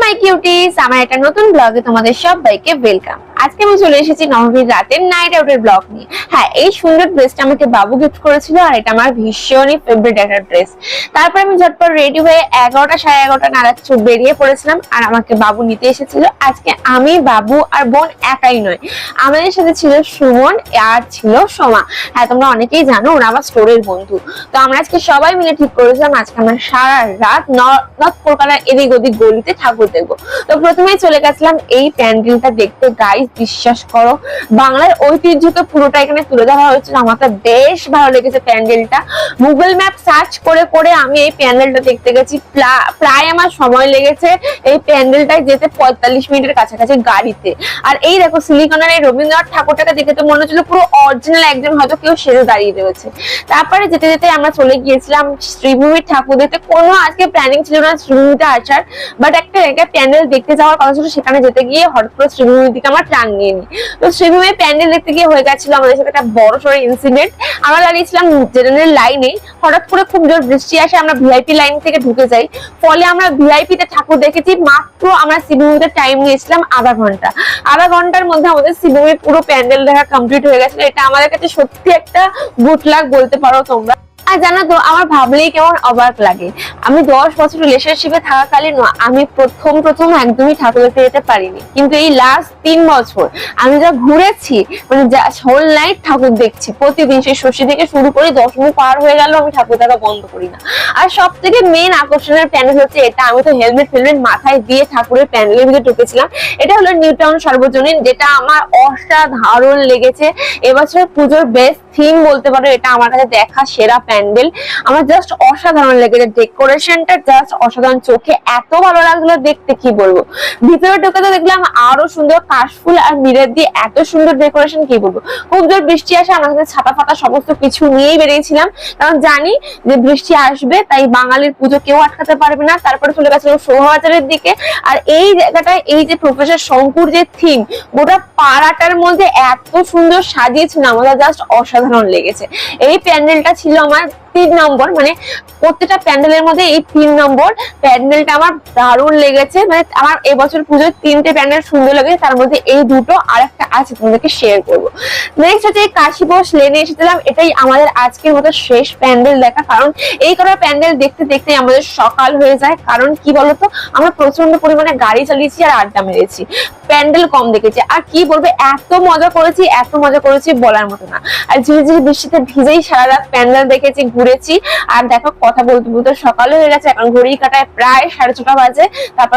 মাই cuties, আমার একটা নতুন ব্লগে তোমাদের সবাইকে ওয়েলকাম। আজকে আমি চলে এসেছি নবমীর রাতের নাইট আউটের ব্লগ নিয়ে। হ্যাঁ, এই সুন্দর ড্রেসটা আমাকে বাবু গিফট করেছিল আর এটা আমার ভীষণই ফেভারিট একটা ড্রেস। তারপর আমি ঝটপট রেডি হয়ে 11টা সাড়ে 11টা নাগাদ বেরিয়ে পড়েছিলাম আর আমাকে বাবু নিতে এসেছিল। আজকে আমি, বাবু আর বোন একাই নয়, আমাদের সাথে ছিল সুমন আর ছিল সোমা। হ্যাঁ, তোমরা অনেকেই জানো ওরা আমার স্টোরের বন্ধু। তো আমরা আজকে সবাই মিলে ঠিক করেছিলাম আজকে আমরা সারা রাত নর্থ কলকাতার এদিক ওদিক গলিতে ঠাকুর দেখবো। তো প্রথমেই চলে গেছিলাম এই প্যান্ডেলটা দেখতে। গাইস, বিশ্বাস করো, বাংলার ঐতিহ্যকে পুরোটা এখানে তুলে ধরা হয়েছিল। আমার তো বেশ ভালো লেগেছে প্যান্ডেলটা। গুগল ম্যাপ সার্চ করে করে আমি এই প্যান্ডেলটা দেখতে গেছি। প্রায় আমার সময় লেগেছে এই প্যান্ডেলটায় যেতে 45 মিনিটের কাছাকাছি গাড়িতে। আর এই দেখো, সিলিকনের এই রবীন্দ্রনাথ ঠাকুরটাকে দেখে তো মনে হচ্ছিল পুরো অরিজিনাল একজন হয়তো কেউ সেজে দাঁড়িয়ে রয়েছে। তারপরে যেতে যেতে আমরা চলে গিয়েছিলাম শ্রীভূমির ঠাকুর দেখতে। কোনো আজকে প্ল্যানিং ছিল না শ্রীভূমিতে আসার, বাট একটা জায়গায় প্যান্ডেল দেখতে যাওয়ার কথা ছিল, সেখানে যেতে গিয়ে হঠাৎ করে শ্রীভূমির দিকে আমরা টান নিয়ে নিই। তো শ্রীভূমির প্যান্ডেল দেখতে গিয়ে হয়ে গেছিল আমাদের সাথে একটা বড় সড়ো ইনসিডেন্ট। আমরা দাঁড়িয়েছিলাম জেনারেল লাইনে, হঠাৎ করে খুব জোর বৃষ্টি আসে, আমরা ভিআইপি লাইন থেকে ঢুকে যাই। ফলে আমরা ভিআইপি তে ঠাকুর দেখেছি। মাত্র আমরা শ্রীভূমিতে টাইম নিয়েছিলাম আধা ঘন্টা। আধা ঘন্টার মধ্যে আমাদের শ্রীভূমির পুরো প্যান্ডেল দেখা কমপ্লিট হয়ে গেছিল। এটা আমাদের কাছে সত্যি একটা গুড লাক বলতে পারো তোমরা। আর জানো তো, আমার ভাবলেই কেমন অবাক লাগে, আমি 10 বছর রিলেশনশিপে থাকাকালীন আমি প্রথম একদমই ঠাকুর দেখতে যেতে পারিনি, কিন্তু এই লাস্ট 3 বছর আমি যা ঘুরেছি, মানে হোল নাইট ঠাকুর দেখছি প্রতিদিন। সেই ষষ্ঠী থেকে শুরু করে দশমী পার হয়ে গেল আমি ঠাকুর দেখা বন্ধ করি না। আর সব থেকে মেন আকর্ষণের প্যান্ডেল হচ্ছে এটা। আমি তো হেলমেট মাথায় দিয়ে ঠাকুরের প্যান্ডেলের ভিতরে ঢুকেছিলাম। এটা হলো নিউ টাউন সর্বজনীন, যেটা আমার অসাধারণ লেগেছে। এবছর পুজোর বেস্ট থিম বলতে পারো, এটা আমার কাছে দেখা সেরা প্যান্ডেল। আমার জাস্ট অসাধারণ লেগেছে, ডেকোরেশনটা জাস্ট অসাধারণ। চোখে এত ভালো লাগলো দেখতে, কি বলবো। ভিতরে ঢুকে তো দেখলাম আরো সুন্দর কাশফুল আর মিরর দিয়ে এত সুন্দর ডেকোরেশন, কি বলবো। খুব জোর বৃষ্টি আসে, আমার কাছে ছাতা ফাতা সমস্ত কিছু নিয়েই বেরিয়েছিলাম, কারণ জানি যে বৃষ্টি আসবে, তাই বাঙালির পুজো কেউ আটকাতে পারবে না। তারপরে চলে গেছিলাম শোভাবাজারের দিকে। আর এই জায়গাটায় এই যে প্রফেসর শঙ্কুর যে থিম, গোটা পাড়াটার মধ্যে এত সুন্দর সাজিয়েছিল, আমাদের জাস্ট অসাধারণ লেগেছে। এই প্যান্ডেলটা ছিল আমার 3 নম্বর, মানে প্রত্যেকটা প্যান্ডেলের মধ্যে এই 3 নম্বর প্যান্ডেলটা আমার দারুণ লেগেছে। মানে আমার এবছর পুজোর 3টে প্যান্ডেল সুন্দর লেগেছে, তার মধ্যে এই দুটো আর একটা আছে, তোমাদেরকে শেয়ার করবো। নেক্সট হচ্ছে কাশীবোস লেনে এসেছিলাম। এটাই আমাদের আজকের মতো শেষ প্যান্ডেল দেখা, কারণ এই কটা প্যান্ডেল দেখতে দেখতে আমাদের সকাল হয়ে যায়। কারণ কি বলতো, আমরা প্রচন্ড পরিমাণে গাড়ি চালিয়েছি আর আড্ডা মেরেছি, প্যান্ডেল কম দেখেছি। আর কি বলবো, এত মজা করেছি বলার মতো না। আর ঝিরিঝিরি বৃষ্টিতে ভিজেই সারা রাত প্যান্ডেল দেখেছি, ঘুরেছি। আর দেখো, কথা বলতে বলতে সকাল হয়ে গেছে, এখন ঘড়ি কাটায় প্রায় 6:30 বাজে। তারপর